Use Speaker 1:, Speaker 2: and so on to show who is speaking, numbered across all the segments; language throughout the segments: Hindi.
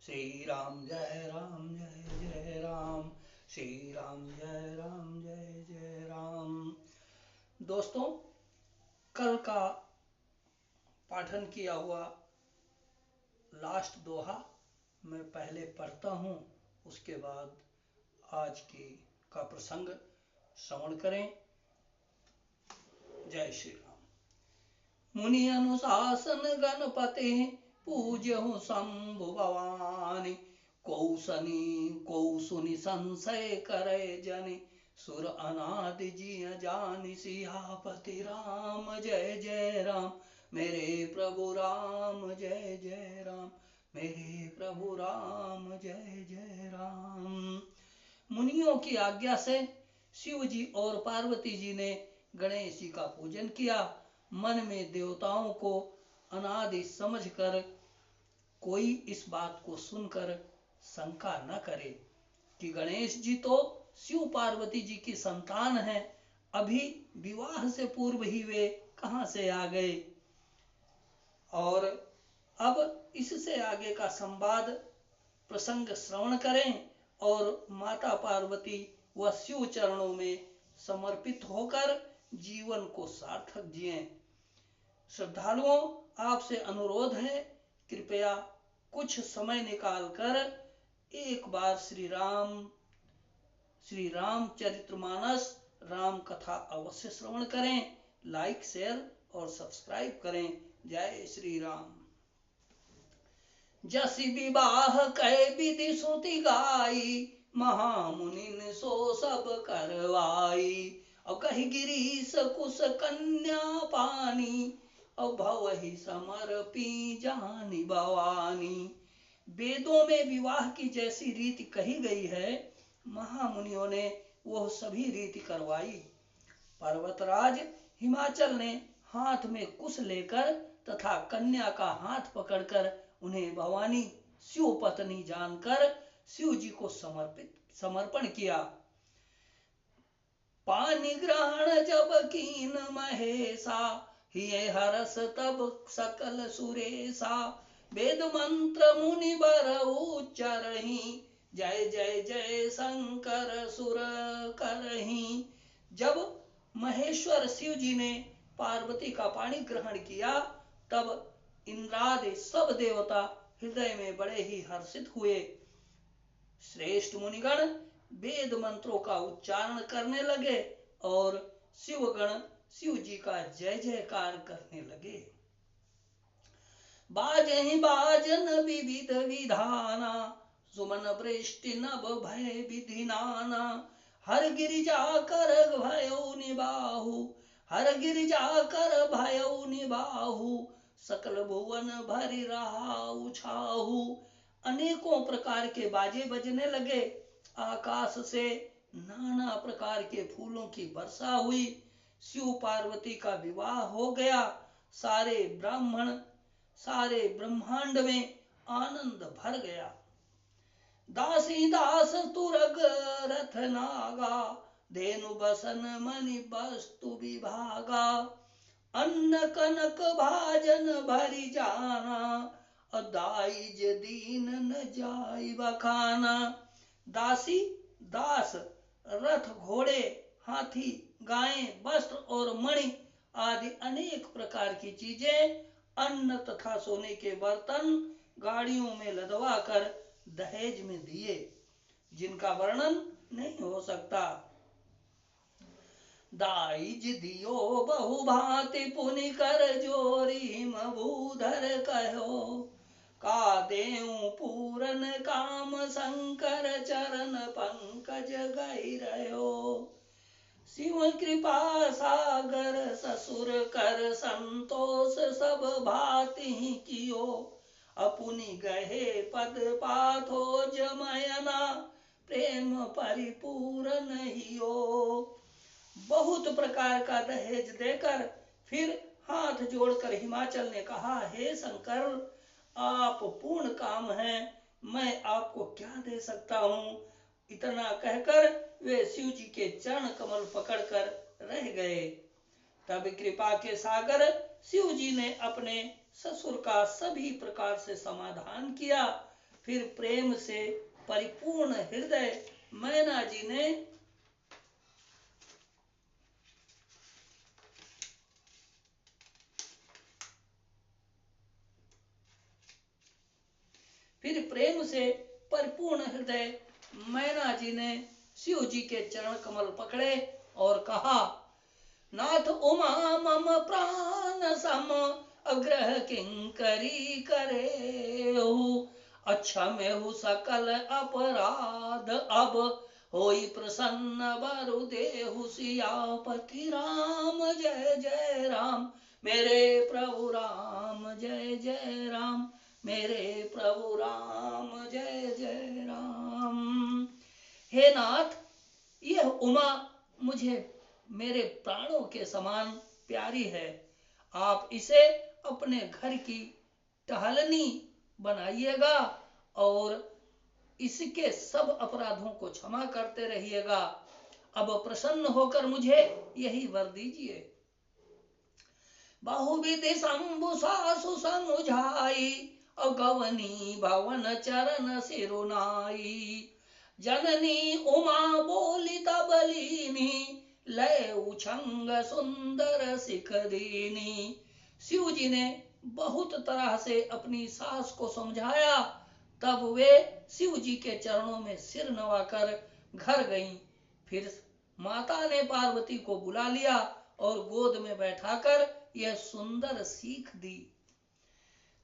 Speaker 1: जय राम जय जय राम, श्री राम जय राम जय जय राम। दोस्तों, कल का पाठन किया हुआ लास्ट दोहा मैं पहले पढ़ता हूँ, उसके बाद आज की का प्रसंग श्रवण करें। जय श्री राम। मुनि अनुशासन गणपति पूज्यहु शंभु भवानी, कौसुनी संशय करे जनि, सुर अनादि जिय जानि, सियापति राम जय जय राम, मेरे प्रभु राम जय जय राम, मेरे प्रभु राम जय जय राम। मुनियों की आज्ञा से शिव जी और पार्वती जी ने गणेश जी का पूजन किया। मन में देवताओं को अनादि समझकर कोई इस बात को सुनकर शंका न करे कि गणेश जी तो शिव पार्वती जी की संतान हैं, अभी विवाह से पूर्व ही वे कहां से आ गए। और अब इससे आगे का संवाद प्रसंग श्रवण करें और माता पार्वती व शिव चरणों में समर्पित होकर जीवन को सार्थक जिएं। श्रद्धालुओं, आपसे अनुरोध है, कृपया कुछ समय निकालकर एक बार श्री रामचरितमानस राम कथा अवश्य श्रवण करें। लाइक, शेयर और सब्सक्राइब करें। जय श्री राम। जसि विवाह कै विधि श्रुति गाई, महामुनिन सो सब करवाई। और कही गिरीश कुश कन्या पानी, और भवहि समर्पी जानी भवानी। वेदों में विवाह की जैसी रीति कही गई है, महामुनियों ने वह सभी रीति करवाई। पर्वतराज हिमाचल ने हाथ में कुश लेकर तथा कन्या का हाथ पकड़कर उन्हें भवानी शिव पत्नी जानकर शिव जी को समर्पण किया। पानी ग्रहण जब कीन महेशा, हिये हरस तब सकल सुरेशा। वेद मंत्र मुनि बर उच्चरहि, जय जय जय शंकर सुर करहि। जब महेश्वर शिव जी ने पार्वती का पानी ग्रहण किया, तब इंद्रादि सब देवता हृदय में बड़े ही हर्षित हुए। श्रेष्ठ मुनिगण वेद मंत्रों का उच्चारण करने लगे और शिवगण शिव जी का जय जयकार करने लगे। बाजहि बाजन विविध विधाना, सुमन वृष्टि नभ भय विधि नाना। हर गिरिजा कर भयो निबाहु, हर गिरिजा कर भयो निबाहु। सकल भुवन भरि रहाउ छाहु। अनेकों प्रकार के बाजे बजने लगे। आकाश से नाना प्रकार के फूलों की वर्षा हुई। शिव पार्वती का विवाह हो गया। सारे ब्रह्मांड में आनंद भर गया। दासी दास तुरग रथ नागा, धेनु बसन मणि वस्तु विभागा। अन्न कनक भाजन भरि जाना, दाइज दीन न जाई बखाना। दासी दास, रथ घोड़े, हाथी, गायें, वस्त्र और मणि आदि अनेक प्रकार की चीजें, अन्न तथा सोने के बर्तन गाड़ियों में लदवा कर दहेज में दिए, जिनका वर्णन नहीं हो सकता। दाइज दियो बहु भांति पुनि कर जोरी, मभूधर कहो का देऊं पूरन काम। शंकर चरण पंकज गई रहो। शिव कृपा सागर ससुर कर संतोष, सब भांति कियो। अपुनि गहे पद पाथो जमयना, प्रेम परिपूर्ण हियो। बहुत प्रकार का दहेज देकर फिर हाथ जोड़कर हिमाचल ने कहा, हे शंकर, आप पूर्ण काम हैं, मैं आपको क्या दे सकता हूँ। इतना कहकर वे शिव जी के चरण कमल पकड़कर रह गए। तब कृपा के सागर शिव जी ने अपने ससुर का सभी प्रकार से समाधान किया। फिर प्रेम से परिपूर्ण हृदय मैना जी ने फिर प्रेम से परिपूर्ण हृदय मैना जी ने शिव जी के चरण कमल पकड़े और कहा, नाथ उमा मम प्राण सम अग्रह किंकरी करे हो, अच्छा में हूँ सकल अपराध अब होई प्रसन्न बरु देहु सियापति राम जय जय राम, मेरे प्रभु राम जय जय राम, मेरे प्रभु राम जय जय राम। हे नाथ, यह उमा मुझे मेरे प्राणों के समान प्यारी है, आप इसे अपने घर की टहलनी बनाइएगा और इसके सब अपराधों को क्षमा करते रहिएगा। अब प्रसन्न होकर मुझे यही वर दीजिए। बहुविधि शंभु सासु समुझाई, अगवनी भवन चरण सिरुनाई, जननी उमा बोली तब लीनी, लय उछंग सुंदर सिख दीनी। शिव जी ने बहुत तरह से अपनी सास को समझाया, तब वे शिव जी के चरणों में सिर नवाकर घर गईं। फिर माता ने पार्वती को बुला लिया और गोद में बैठाकर यह सुंदर सीख दी।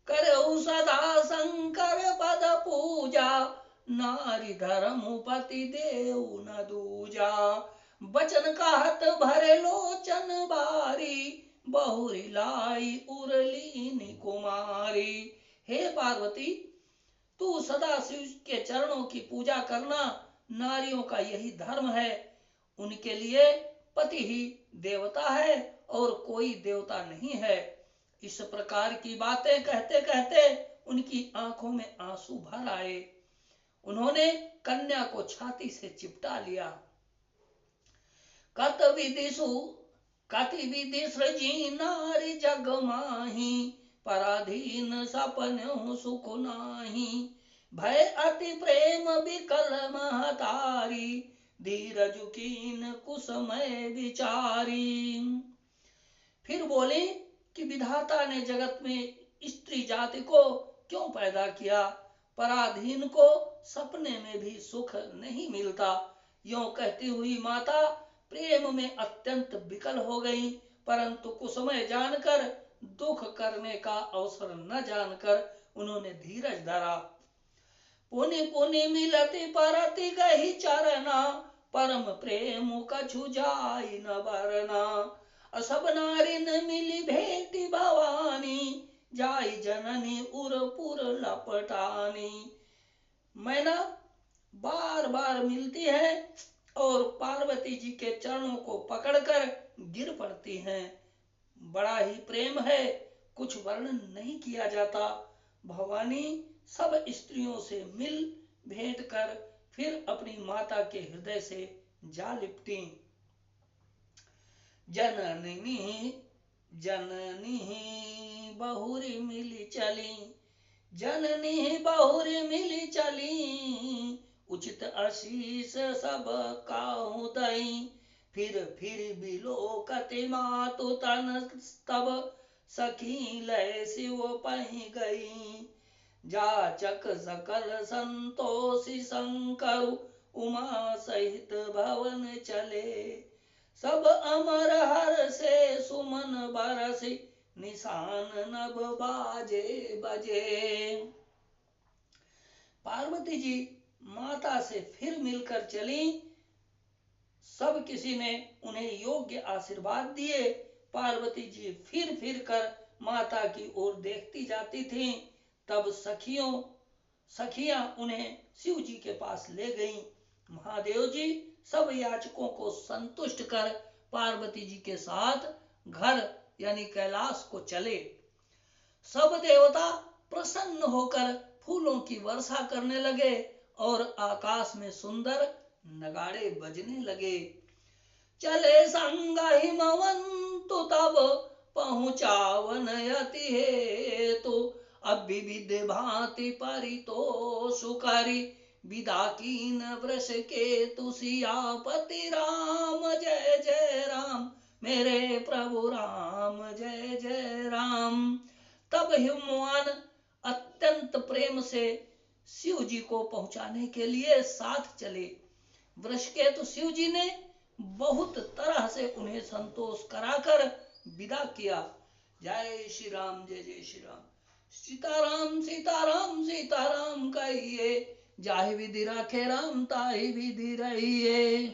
Speaker 1: करऊ सदा शंकर पद पूजा, नारी धर्म पति देव न दूजा, बचन कहत भरे लोचन बारी, बहुरी लाई उरलीनी कुमारी। हे पार्वती, तू सदा शिव के चरणों की पूजा करना, नारियों का यही धर्म है। उनके लिए पति ही देवता है और कोई देवता नहीं है। इस प्रकार की बातें कहते कहते उनकी आंखों में आंसू भर आए। उन्होंने कन्या को छाती से चिपटा लिया। कत विधि सृजी नारी जग माही, पराधीन सपन सुख नाही, भय अति प्रेम विकल महतारी, धीरज कीन कुसमय विचारी। फिर बोले कि विधाता ने जगत में स्त्री जाति को क्यों पैदा किया, पराधीन को सपने में भी सुख नहीं मिलता। यूं कहती हुई माता प्रेम में अत्यंत विकल हो गई, परंतु कुसमय जानकर, दुख करने का अवसर न जानकर उन्होंने धीरज धरा। पुनि पुनि मिलति परति गही चरना, परम प्रेम कछु जाई न बरना, असब नारी न मिली भेटी भवानी, जाई जननी उरपुर लपटानी। मैना बार बार मिलती है और पार्वती जी के चरणों को पकड़कर गिर पड़ती हैं। बड़ा ही प्रेम है, कुछ वर्णन नहीं किया जाता। भवानी सब स्त्रियों से मिल भेंट कर फिर अपनी माता के हृदय से जा लिपटी। जननी जननी बहुरी मिली चली, जननी बहुरी मिली चली, उचित आशीष सब काहू दई, फिर बिलोकति मातु तन तब, सखी लय शिव पहि गई, जाचक सकल संतोषी शंकर, उमा सहित भवन चले, सब अमर हर से सुमन बरसी, निशान नभ बाजे बजे। पार्वती जी माता से फिर मिलकर चली। सब किसी ने उन्हें योग्य आशीर्वाद दिए। पार्वती जी फिर फिर कर माता की ओर देखती जाती थीं। तब सखियां उन्हें शिव जी के पास ले गईं। महादेव जी सब याचकों को संतुष्ट कर पार्वती जी के साथ घर यानी कैलाश को चले। सब देवता प्रसन्न होकर फूलों की वर्षा करने लगे और आकाश में सुंदर नगाड़े बजने लगे। चले संग हिमवंतु तब, पहुँचावन अति हेतु, अब विविध भांति परितोषुकरी विदा कीन वृष के तुसियापति राम जय जय राम मेरे प्रभु राम जय जय राम। तब हिमवान अत्यंत प्रेम से शिव जी को पहुंचाने के लिए साथ चले। वृषकेतु शिव जी ने बहुत तरह से उन्हें संतोष कराकर विदा किया। जय श्री राम जय जय श्री राम। सीताराम सीताराम सीताराम कहिए, जाहि विधि राखे राम ताहि विधि रहिए।